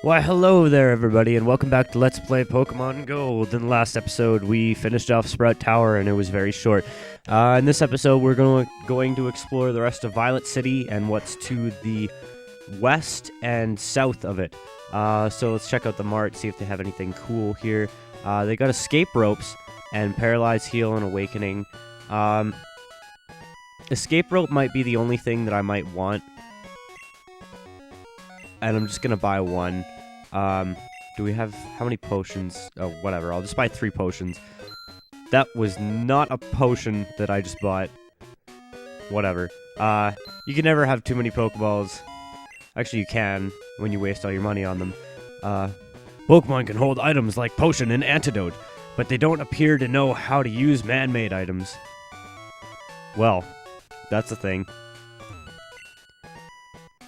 Why, hello there, everybody, and welcome back to Let's Play Pokemon Gold. In the last episode, we finished off Sprout Tower, and it was very short. In this episode, we're going to explore the rest of Violet City and what's to the west and south of it. So let's check out the mart, see if they have anything cool here. They got escape ropes and Paralyze, Heal, and Awakening. Escape rope might be the only thing that I might want. And I'm just gonna buy one. Do we have... how many potions? Oh, whatever. I'll just buy 3 potions. That was not a potion that I just bought. Whatever. You can never have too many Pokeballs. Actually, you can, when you waste all your money on them. Pokemon can hold items like Potion and Antidote, but they don't appear to know how to use man-made items. Well, that's the thing.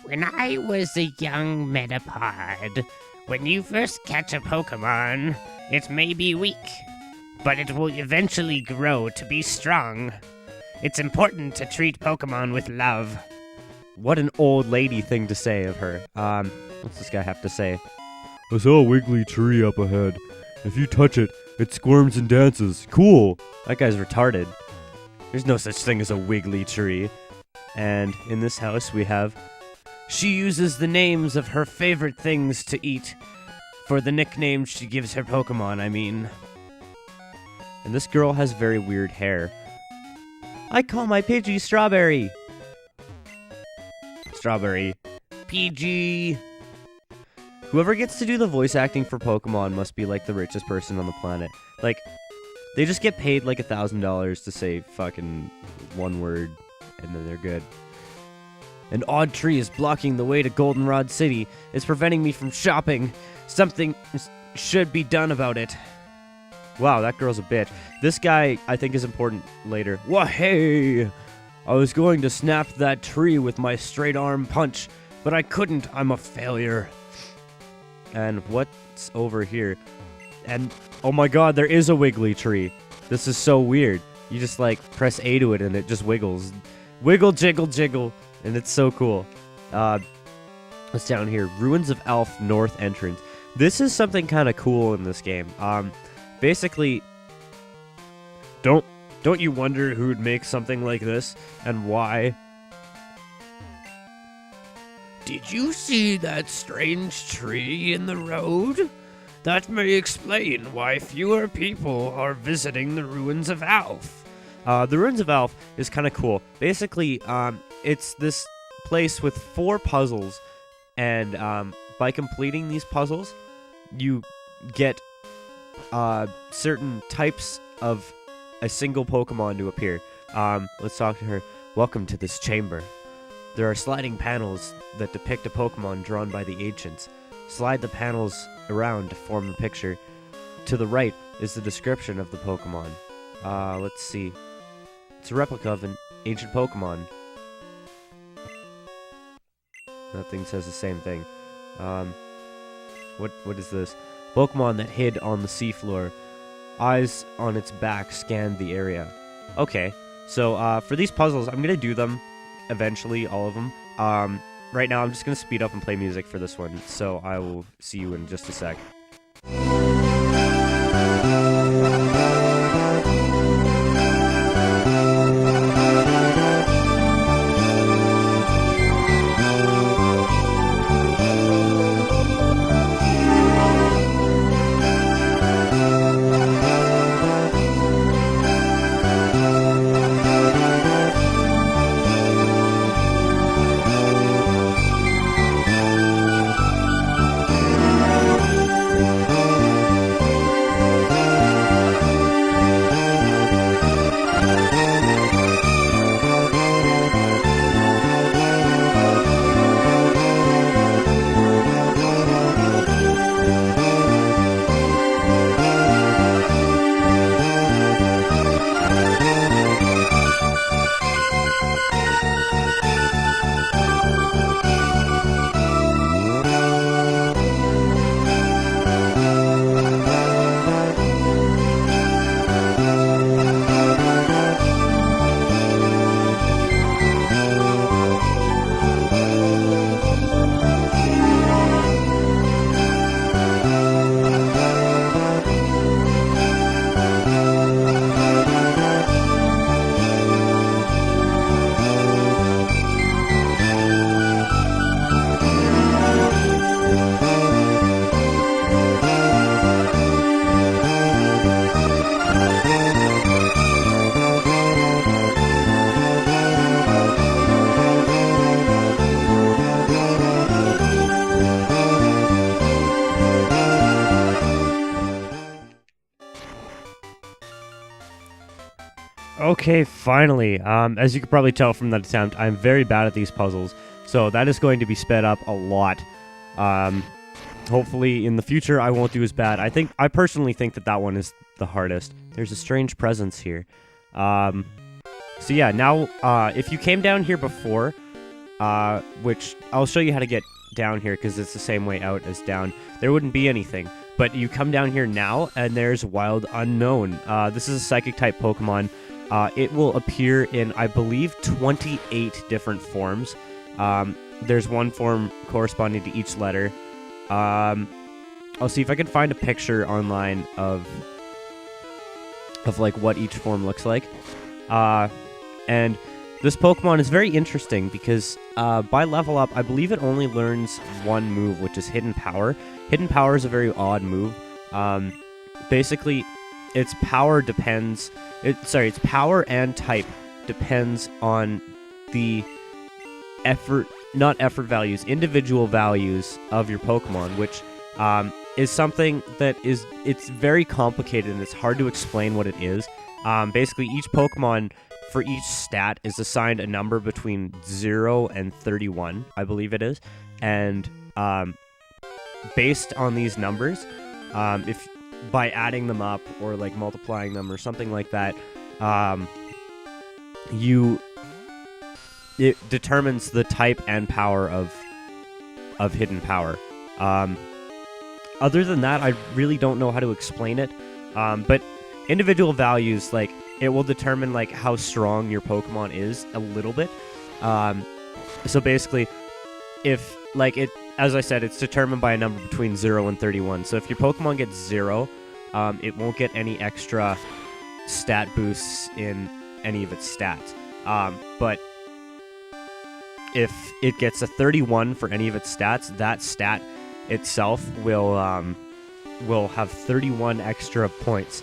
When I was a young Metapod, when you first catch a Pokemon, it may be weak, but it will eventually grow to be strong. It's important to treat Pokemon with love. What an old lady thing to say of her. What's this guy have to say? I saw a wiggly tree up ahead. If you touch it, it squirms and dances. Cool! That guy's retarded. There's no such thing as a wiggly tree. And in this house we have... she uses the names of her favorite things to eat for the nicknames she gives her Pokemon, I mean. And this girl has very weird hair. I call my Pidgey Strawberry. Strawberry. PG. Whoever gets to do the voice acting for Pokemon must be like the richest person on the planet. Like, they just get paid like $1,000 to say fucking one word and then they're good. An odd tree is blocking the way to Goldenrod City. It's preventing me from shopping. Something should be done about it. Wow, that girl's a bitch. This guy, I think, is important later. Wah, hey! I was going to snap that tree with my straight arm punch, but I couldn't. I'm a failure. And what's over here? And, oh my god, there is a wiggly tree. This is so weird. You just, like, press A to it and it just wiggles. Wiggle, jiggle, jiggle. And it's so cool. What's down here? Ruins of Alph North Entrance. This is something kind of cool in this game. Basically, don't you wonder who'd make something like this and why? Did you see that strange tree in the road? That may explain why fewer people are visiting the ruins of Alph. The Ruins of Alph is kind of cool. Basically, it's this place with 4 puzzles, and by completing these puzzles, you get certain types of a single Pokemon to appear. Let's talk to her. Welcome to this chamber. There are sliding panels that depict a Pokemon drawn by the ancients. Slide the panels around to form the picture. To the right is the description of the Pokemon. Let's see. It's a replica of an ancient Pokemon. That thing says the same thing. What is this? Pokemon that hid on the seafloor. Eyes on its back scanned the area. Okay, so for these puzzles, I'm gonna do them eventually, all of them. Right now, I'm just gonna speed up and play music for this one, so I will see you in just a sec. Okay, finally. As you can probably tell from that attempt, I'm very bad at these puzzles, so that is going to be sped up a lot. Hopefully in the future I won't do as bad. I personally think that one is the hardest. There's a strange presence here. So yeah, now if you came down here before, which I'll show you how to get down here because it's the same way out as down, there wouldn't be anything. But you come down here now and there's Wild Unknown. This is a psychic type Pokemon. It will appear in, I believe, 28 different forms. There's one form corresponding to each letter. I'll see if I can find a picture online of like what each form looks like. And this Pokemon is very interesting because by level up, I believe it only learns one move, which is Hidden Power. Hidden Power is a very odd move. Basically, its power depends... its power and type depends on the individual values of your Pokemon, which is something that it's very complicated and it's hard to explain what it is. Basically, each Pokemon for each stat is assigned a number between 0 and 31, I believe it is. And based on these numbers, if by adding them up or like multiplying them or something like that, it determines the type and power of Hidden Power. Other than that, I really don't know how to explain it. But individual values, like, it will determine like how strong your Pokemon is a little bit. So basically, if like it, as I said, it's determined by a number between 0 and 31. So if your Pokemon gets 0, it won't get any extra stat boosts in any of its stats. But if it gets a 31 for any of its stats, that stat itself will have 31 extra points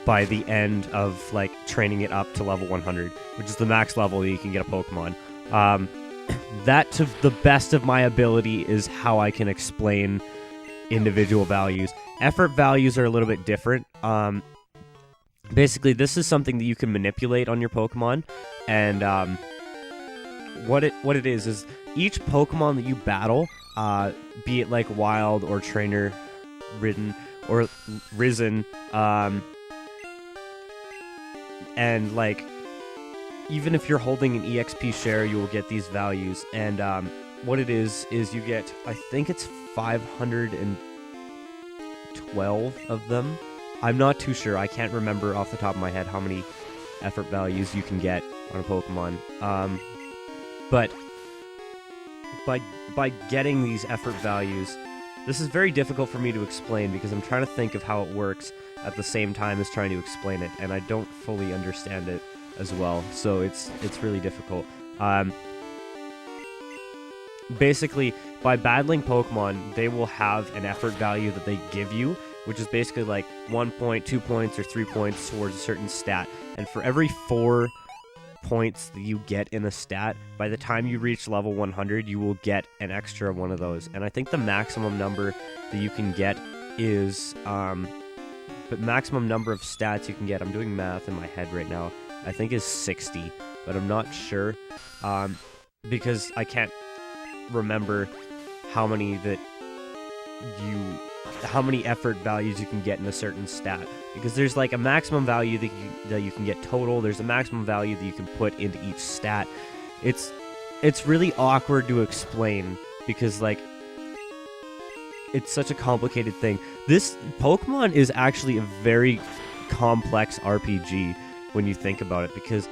by the end of like training it up to level 100, which is the max level that you can get a Pokemon. That, to the best of my ability, is how I can explain individual values. Effort values are a little bit different. Basically, this is something that you can manipulate on your Pokemon, and what it is each Pokemon that you battle, be it like wild or trainer ridden or risen, and like even if you're holding an EXP share, you will get these values. And what it is you get, I think it's 512 of them. I'm not too sure. I can't remember off the top of my head how many effort values you can get on a Pokemon. But by getting these effort values, this is very difficult for me to explain because I'm trying to think of how it works at the same time as trying to explain it, and I don't fully understand it as well, so it's really difficult. Basically, by battling Pokemon, they will have an effort value that they give you, which is basically like 1 point, 2 points, or 3 points towards a certain stat. And for every 4 points that you get in a stat, by the time you reach level 100, you will get an extra one of those. And I think the maximum number that you can get is, but maximum number of stats you can get, I'm doing math in my head right now, I think is 60, but I'm not sure, because I can't remember how many effort values you can get in a certain stat, because there's like a maximum value that you can get total. There's a maximum value that you can put into each stat. It's really awkward to explain because like it's such a complicated thing. This Pokemon is actually a very complex RPG when you think about it, because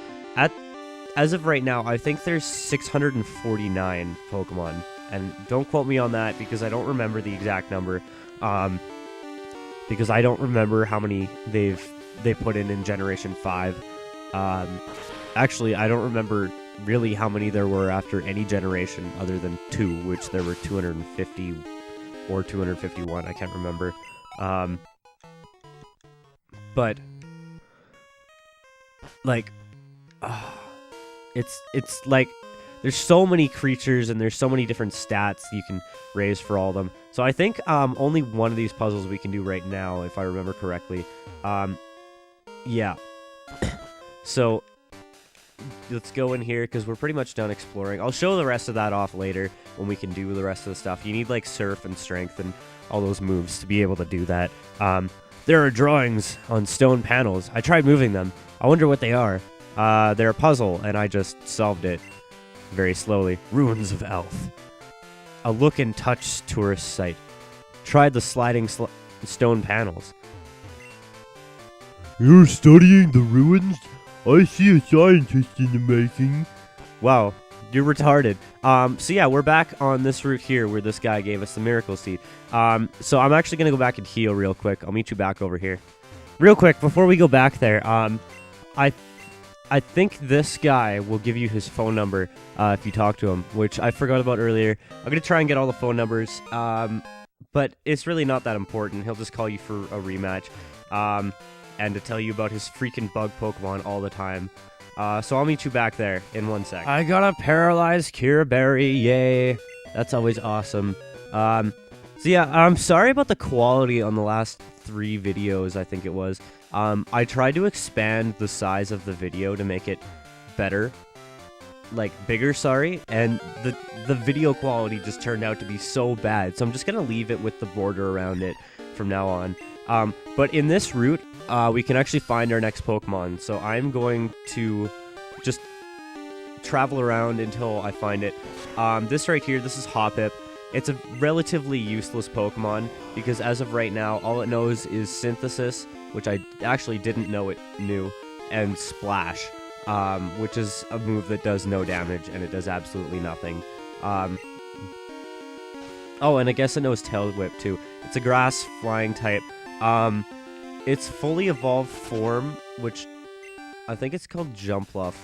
as of right now, I think there's 649 Pokemon, and don't quote me on that because I don't remember the exact number, because I don't remember how many they put in Generation 5. Actually, I don't remember really how many there were after any generation other than 2, which there were 250 or 251, I can't remember. But like, it's like there's so many creatures and there's so many different stats you can raise for all of them. So I think only one of these puzzles we can do right now, if I remember correctly. Yeah. So let's go in here because we're pretty much done exploring. I'll show the rest of that off later when we can do the rest of the stuff. You need like surf and strength and all those moves to be able to do that. There are drawings on stone panels. I tried moving them. I wonder what they are. They're a puzzle, and I just solved it very slowly. Ruins of Alph. A look and touch tourist site. Tried the sliding stone panels. You're studying the ruins? I see a scientist in the making. Wow, you're retarded. So yeah, we're back on this route here where this guy gave us the miracle seed. So I'm actually gonna go back and heal real quick. I'll meet you back over here. Real quick, before we go back there, I think this guy will give you his phone number if you talk to him, which I forgot about earlier. I'm gonna try and get all the phone numbers, but it's really not that important. He'll just call you for a rematch, and to tell you about his freaking bug Pokemon all the time. So I'll meet you back there in 1 sec. I got a paralyzed Cure Berry, yay! That's always awesome. So yeah, I'm sorry about the quality on the last 3 videos, I think it was. I tried to expand the size of the video to make it better. Like, bigger, sorry, and the video quality just turned out to be so bad, so I'm just gonna leave it with the border around it from now on. But in this route, we can actually find our next Pokemon, so I'm going to just travel around until I find it. This right here, this is Hoppip. It's a relatively useless Pokemon, because as of right now, all it knows is Synthesis, which I actually didn't know it knew, and Splash, which is a move that does no damage, and it does absolutely nothing. Oh, and I guess it knows Tail Whip, too. It's a grass flying type. Its fully evolved form, which I think it's called Jumpluff.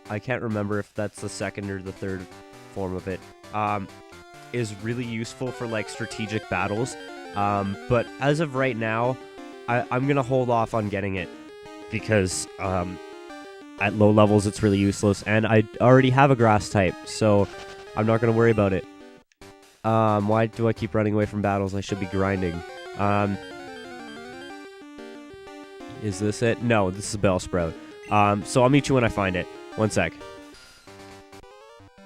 I can't remember if that's the second or the third form of it. Is really useful for like strategic battles. But as of right now, I'm gonna hold off on getting it because at low levels it's really useless, and I already have a grass type, so I'm not gonna worry about it. Why do I keep running away from battles? I should be grinding. Is this it? No, this is Bellsprout. So I'll meet you when I find it. 1 sec.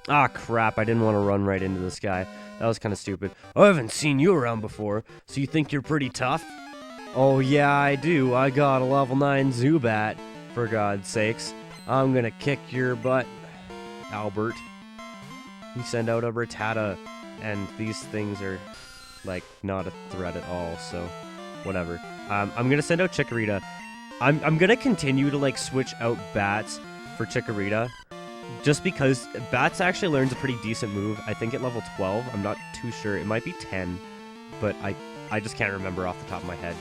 Ah, crap, I didn't want to run right into this guy. That was kind of stupid. I haven't seen you around before, so you think you're pretty tough? Oh, yeah, I do. I got a level 9 Zubat, for God's sakes. I'm gonna kick your butt, Albert. You send out a Rattata, and these things are, like, not a threat at all, so whatever. I'm gonna send out Chikorita. I'm gonna continue to, like, switch out Bats for Chikorita, just because Bats actually learns a pretty decent move. I think at level 12. I'm not too sure. It might be 10, but I just can't remember off the top of my head.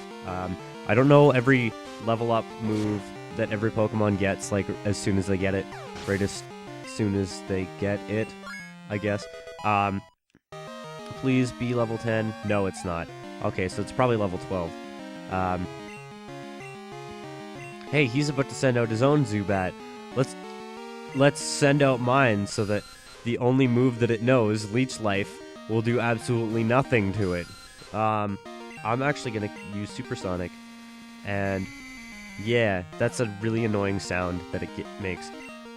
I don't know every level up move that every Pokemon gets, like, as soon as they get it. Right as soon as they get it, I guess. Please be level 10. No, it's not. Okay, so it's probably level 12. Hey, he's about to send out his own Zubat. Let's send out mine so that the only move that it knows, Leech Life, will do absolutely nothing to it. I'm actually gonna use Supersonic, and yeah, that's a really annoying sound that it makes.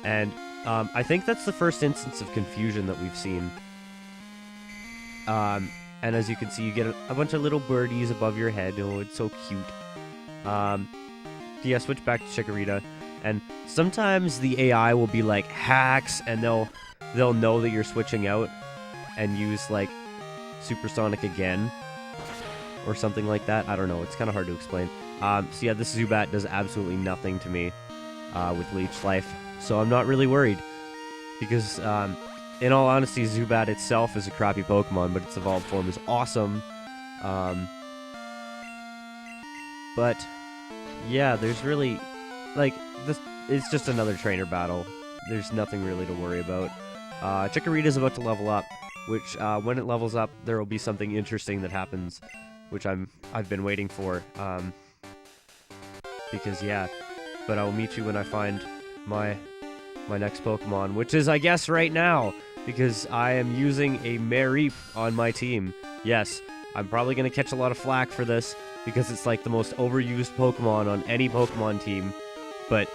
And I think that's the first instance of confusion that we've seen. And as you can see, you get a bunch of little birdies above your head. Oh, it's so cute. Yeah, switch back to Chikorita. And sometimes the AI will be like hacks, and they'll know that you're switching out and use like Supersonic again or something like that. I don't know. It's kind of hard to explain. So yeah, this Zubat does absolutely nothing to me with Leech Life, so I'm not really worried because in all honesty, Zubat itself is a crappy Pokemon, but its evolved form is awesome. But yeah, there's really like this. It's just another trainer battle. There's nothing really to worry about. Chikorita's about to level up, which when it levels up, there will be something interesting that happens, which I've been waiting for. Because yeah, but I'll meet you when I find my next Pokemon, which is, I guess, right now, because I am using a Mareep on my team. Yes, I'm probably gonna catch a lot of flack for this because it's like the most overused Pokemon on any Pokemon team, but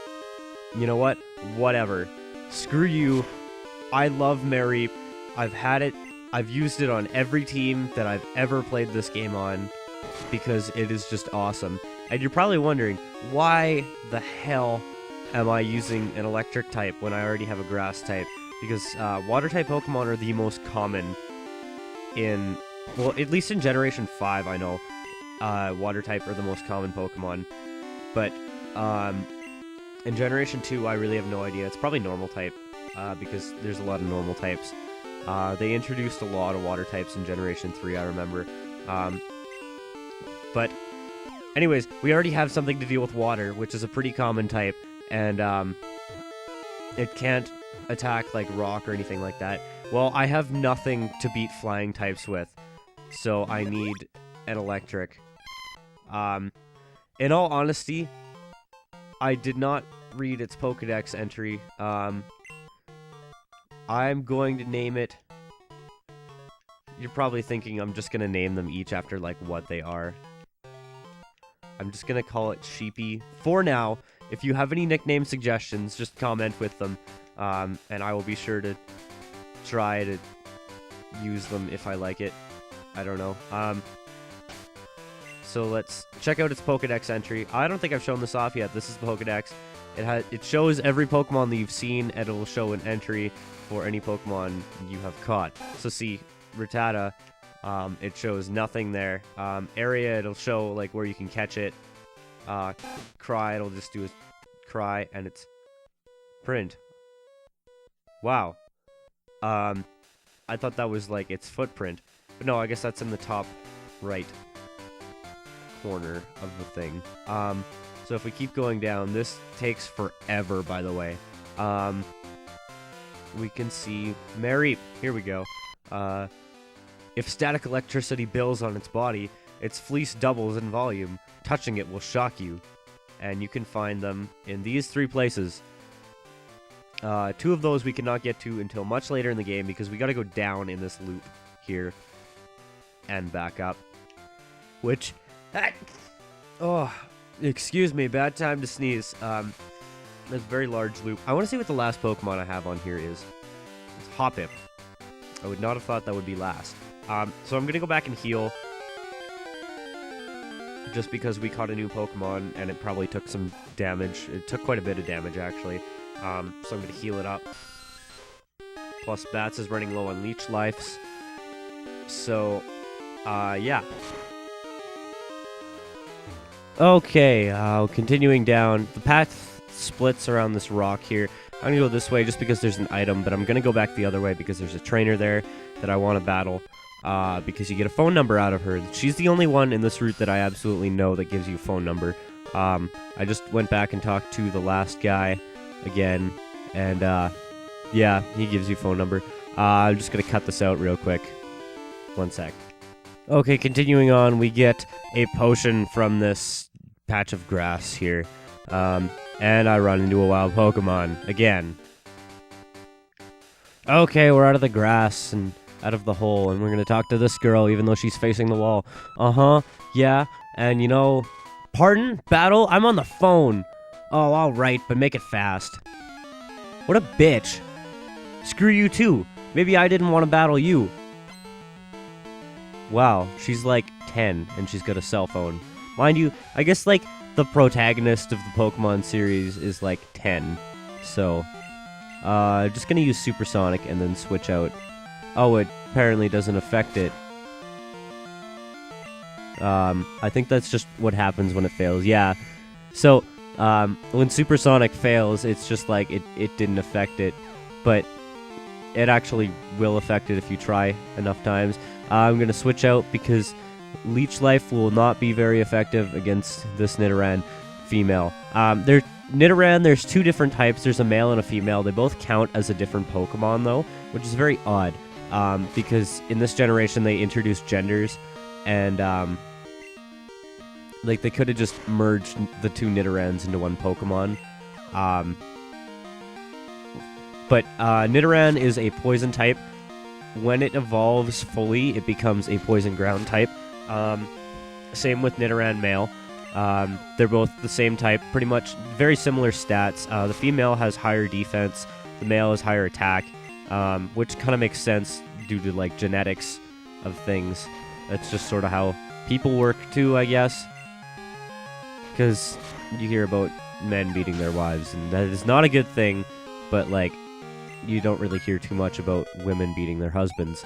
you know what? Whatever. Screw you. I love Mareep. I've had it. I've used it on every team that I've ever played this game on because it is just awesome. And you're probably wondering, why the hell am I using an electric type when I already have a grass type? Because water type Pokemon are the most common in, well, at least in Generation 5, I know water type are the most common Pokemon. But in Generation 2, I really have no idea. It's probably normal type because there's a lot of normal types. They introduced a lot of water types in Generation 3, I remember. But anyways, we already have something to deal with water, which is a pretty common type, and it can't attack like rock or anything like that. Well, I have nothing to beat flying types with, so I need an electric. In all honesty, I did not read its Pokedex entry. I'm going to name it. You're probably thinking I'm just going to name them each after, like, what they are. I'm just going to call it Sheepy for now. If you have any nickname suggestions, just comment with them, and I will be sure to try to use them if I like it. I don't know. So let's check out its Pokedex entry. I don't think I've shown this off yet. This is the Pokedex. It shows every Pokemon that you've seen, and it'll show an entry for any Pokemon you have caught. So see, Rattata, it shows nothing there. Area, it'll show like where you can catch it. Cry, it'll just do a cry, and it's print. Wow. I thought that was like its footprint, but no, I guess that's in the top right corner of the thing. So if we keep going down, this takes forever, by the way. We can see Mareep. Here we go. If static electricity builds on its body, its fleece doubles in volume. Touching it will shock you. And you can find them in these 3 places. 2 of those we cannot get to until much later in the game because we gotta go down in this loop here and back up. Which, oh, excuse me, bad time to sneeze. That's a very large loop. I want to see what the last Pokemon I have on here is. It's Hoppip. I would not have thought that would be last. So I'm gonna go back and heal. Just because we caught a new Pokemon and it probably took some damage. It took quite a bit of damage, actually. So I'm gonna heal it up. Plus, Bats is running low on Leech Lives. So, yeah. Okay, continuing down. The path splits around this rock here. I'm gonna go this way just because there's an item, but I'm gonna go back the other way because there's a trainer there that I want to battle. Because you get a phone number out of her. She's the only one in this route that I absolutely know that gives you a phone number. I just went back and talked to the last guy again, and yeah, he gives you a phone number. I'm just gonna cut this out real quick. 1 sec. Okay, continuing on, we get a potion from this patch of grass here. And I run into a wild Pokemon again. Okay, we're out of the grass and out of the hole, and we're gonna talk to this girl even though she's facing the wall. Yeah, and you know, pardon? Battle? I'm on the phone. Oh, alright, but make it fast. What a bitch. Screw you too. Maybe I didn't want to battle you. Wow, she's like 10 and she's got a cell phone. Mind you, I guess like the protagonist of the Pokemon series is like 10. So, just gonna use Supersonic and then switch out. Oh, it apparently doesn't affect it. I think that's just what happens when it fails. Yeah. So, when Supersonic fails, it's just like it didn't affect it. But it actually will affect it if you try enough times. I'm going to switch out because Leech Life will not be very effective against this Nidoran female. Nidoran, there's 2 different types. There's a male and a female. They both count as a different Pokemon, though, which is very odd. Because in this generation, they introduced genders, and like they could have just merged the 2 Nidorans into one Pokemon. But Nidoran is a poison type. When it evolves fully, it becomes a poison ground type. Same with Nidoran male. They're both the same type, pretty much very similar stats. The female has higher defense, the male has higher attack, which kind of makes sense due to like genetics of things. That's just sort of how people work too, I guess. Because you hear about men beating their wives, and that is not a good thing, but like you don't really hear too much about women beating their husbands.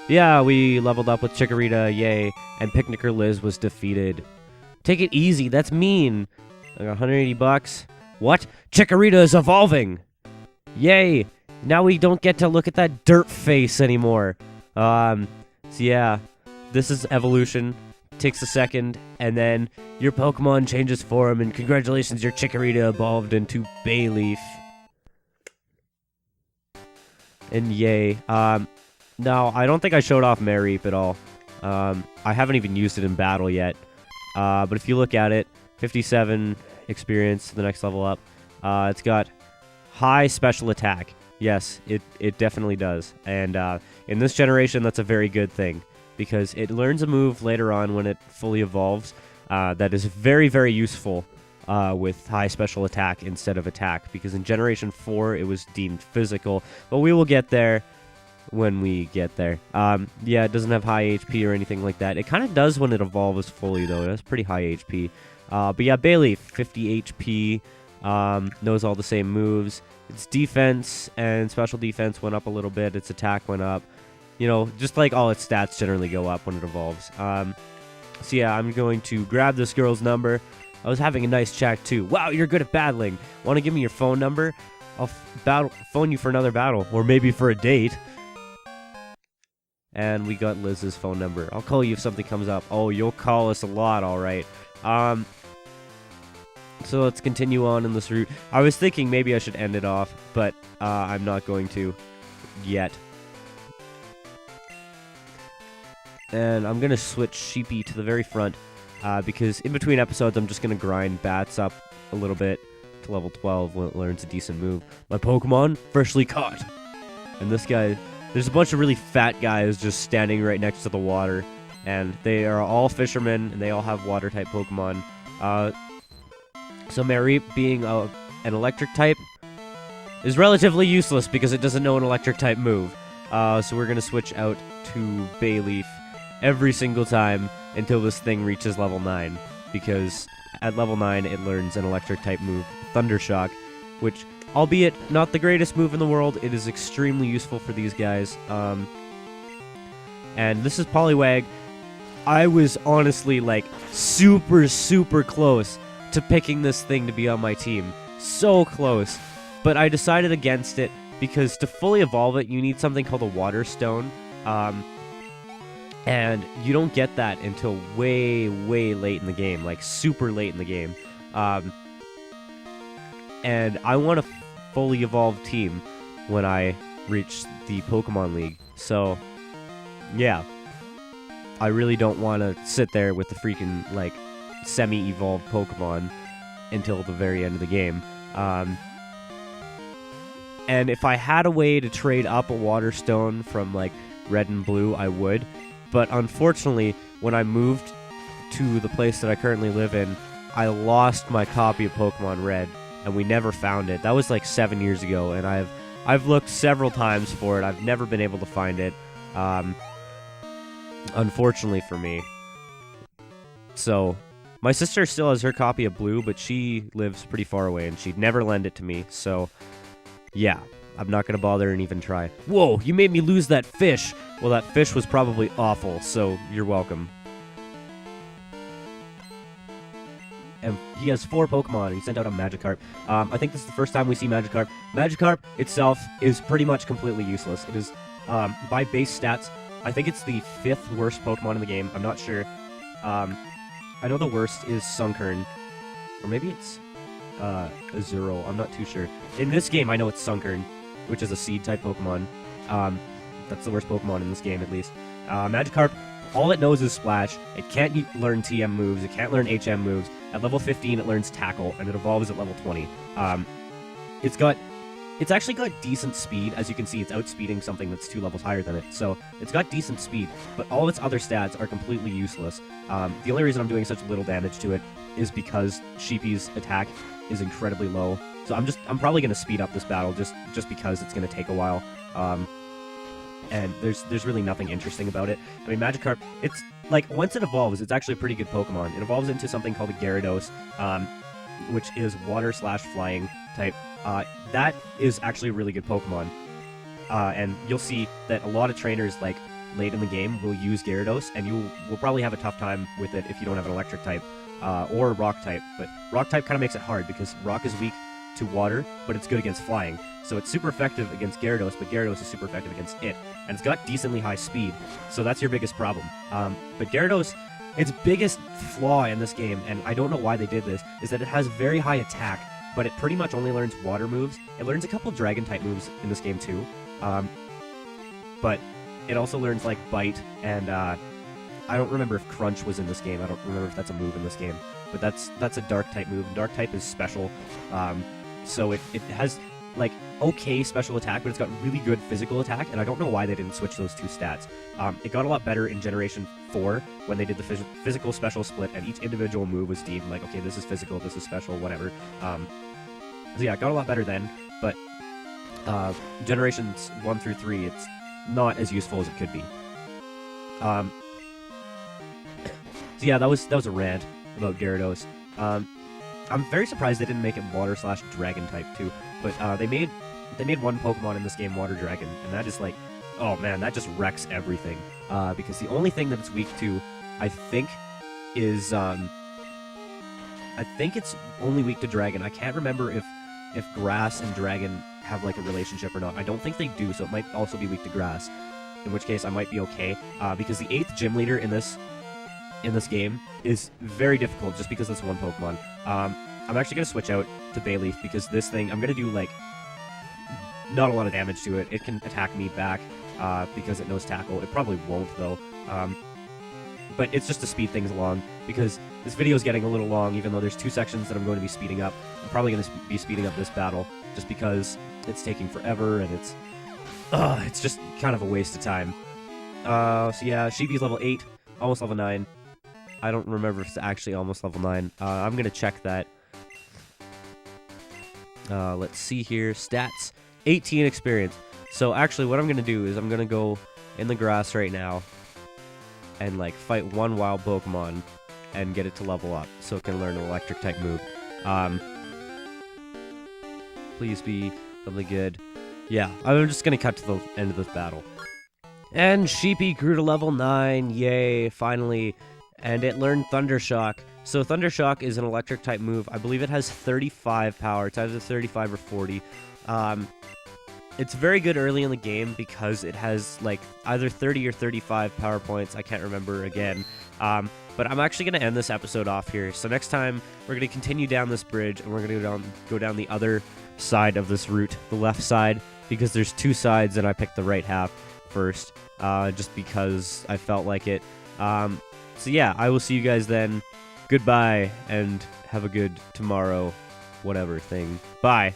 Yeah, we leveled up with Chikorita, yay, and Picnicker Liz was defeated. Take it easy, that's mean. Like $180. What? Chikorita is evolving! Yay! Now we don't get to look at that dirt face anymore. So yeah, this is evolution. Takes a second, and then your Pokemon changes form, and congratulations, your Chikorita evolved into Bayleaf. And yay. Now, I don't think I showed off Mareep at all. I haven't even used it in battle yet. But if you look at it, 57 experience, the next level up. It's got high special attack. Yes, it definitely does. And in this generation, that's a very good thing, because it learns a move later on when it fully evolves that is very, very useful with high special attack instead of attack, because in Generation 4, it was deemed physical. But we will get there when we get there. Yeah, it doesn't have high HP or anything like that. It kind of does when it evolves fully, though. It has pretty high HP. But yeah, Bayleaf, 50 HP, knows all the same moves. Its defense and special defense went up a little bit. Its attack went up. You know, just like all its stats generally go up when it evolves. So yeah, I'm going to grab this girl's number. I was having a nice chat too. Wow, you're good at battling. Want to give me your phone number? I'll phone you for another battle, or maybe for a date. And we got Liz's phone number. I'll call you if something comes up. Oh, you'll call us a lot, all right. So let's continue on in this route. I was thinking maybe I should end it off, but I'm not going to yet. And I'm going to switch Sheepy to the very front, because in between episodes, I'm just going to grind Bats up a little bit to level 12 when it learns a decent move. My Pokemon, freshly caught. And this guy, there's a bunch of really fat guys just standing right next to the water, and they are all fishermen, and they all have water-type Pokemon. So Mareep, being an electric type, is relatively useless because it doesn't know an electric type move. So we're going to switch out to Bayleaf every single time until this thing reaches level 9, because at level 9 it learns an electric type move, Thundershock, which, albeit not the greatest move in the world, it is extremely useful for these guys. And this is Poliwag. I was honestly like super, super close to picking this thing to be on my team. So close. But I decided against it because to fully evolve it, you need something called a Water Stone. And you don't get that until way, way late in the game, like super late in the game. And I want a fully evolved team when I reach the Pokemon League. So, yeah. I really don't want to sit there with the freaking, like, semi-evolved Pokemon until the very end of the game. And if I had a way to trade up a Water Stone from, like, Red and Blue, I would. But unfortunately, when I moved to the place that I currently live in, I lost my copy of Pokemon Red, and we never found it. That was like 7 years ago, and I've looked several times for it. I've never been able to find it, unfortunately for me. So, my sister still has her copy of Blue, but she lives pretty far away, and she'd never lend it to me, so yeah. I'm not going to bother and even try. Whoa, you made me lose that fish! Well, that fish was probably awful, so you're welcome. And he has 4 Pokemon, and he sent out a Magikarp. I think this is the first time we see Magikarp. Magikarp itself is pretty much completely useless. It is, by base stats, I think it's the 5th worst Pokemon in the game. I'm not sure. I know the worst is Sunkern. Or maybe it's Azuro. I'm not too sure. In this game, I know it's Sunkern, which is a Seed-type Pokemon. That's the worst Pokemon in this game, at least. Magikarp, all it knows is Splash. It can't learn TM moves. It can't learn HM moves. At level 15, it learns Tackle, and it evolves at level 20. It's got it's actually got decent speed. As you can see, it's outspeeding something that's 2 levels higher than it. So it's got decent speed, but all its other stats are completely useless. The only reason I'm doing such little damage to it is because Sheepy's attack is incredibly low. So I'm probably gonna speed up this battle just because it's gonna take a while. And there's really nothing interesting about it. I mean, Magikarp, it's like once it evolves, it's actually a pretty good Pokemon. It evolves into something called a Gyarados, which is water/flying type. That is actually a really good Pokemon. And you'll see that a lot of trainers, like, late in the game will use Gyarados, and you will probably have a tough time with it if you don't have an electric type, or rock type. But rock type kind of makes it hard, because rock is weak to water, but it's good against flying. So it's super effective against Gyarados, but Gyarados is super effective against it. And it's got decently high speed, so that's your biggest problem. But Gyarados, its biggest flaw in this game, and I don't know why they did this, is that it has very high attack, but it pretty much only learns water moves. It learns a couple dragon-type moves in this game too, but it also learns, like, Bite, and I don't remember if Crunch was in this game. I don't remember if that's a move in this game, but that's a Dark-type move, and Dark-type is special, so it has, like, okay special attack, but it's got really good physical attack, and I don't know why they didn't switch those two stats. It got a lot better in Generation 4 when they did the physical special split, and each individual move was deemed like, okay, this is physical, this is special, whatever. So yeah, it got a lot better then, but Generations 1 through 3, it's not as useful as it could be. So yeah, that was a rant about Gyarados. I'm very surprised they didn't make it water/dragon type too, but they made one Pokemon in this game Water Dragon, and that is like, oh man, that just wrecks everything. Because the only thing that it's weak to, I think, is I think it's only weak to Dragon. I can't remember if Grass and Dragon have like a relationship or not. I don't think they do, so it might also be weak to Grass. In which case, I might be okay. Because the 8th gym leader in this game is very difficult just because it's one Pokemon. I'm actually going to switch out to Bayleaf because this thing, I'm going to do, like, not a lot of damage to it. It can attack me back because it knows Tackle. It probably won't, though. But it's just to speed things along because this video is getting a little long, even though there's 2 sections that I'm going to be speeding up. I'm probably going to be speeding up this battle just because it's taking forever and it's just kind of a waste of time. So yeah, Sheepy's level 8, almost level 9. I don't remember if it's actually almost level 9. I'm going to check that. Let's see here. Stats. 18 experience. So actually what I'm going to do is I'm going to go in the grass right now and, like, fight one wild Pokemon and get it to level up so it can learn an electric type move. Please be something good. Yeah, I'm just going to cut to the end of this battle. And Sheepy grew to level 9. Yay, finally. And it learned Thunder Shock. So Thunder Shock is an electric type move. I believe it has 35 power. It's either 35 or 40. It's very good early in the game because it has, like, either 30 or 35 power points. I can't remember again. But I'm actually going to end this episode off here. So next time, we're going to continue down this bridge, and we're going to go down the other side of this route, the left side, because there's 2 sides, and I picked the right half first, just because I felt like it. So yeah, I will see you guys then. Goodbye, and have a good tomorrow, whatever thing. Bye.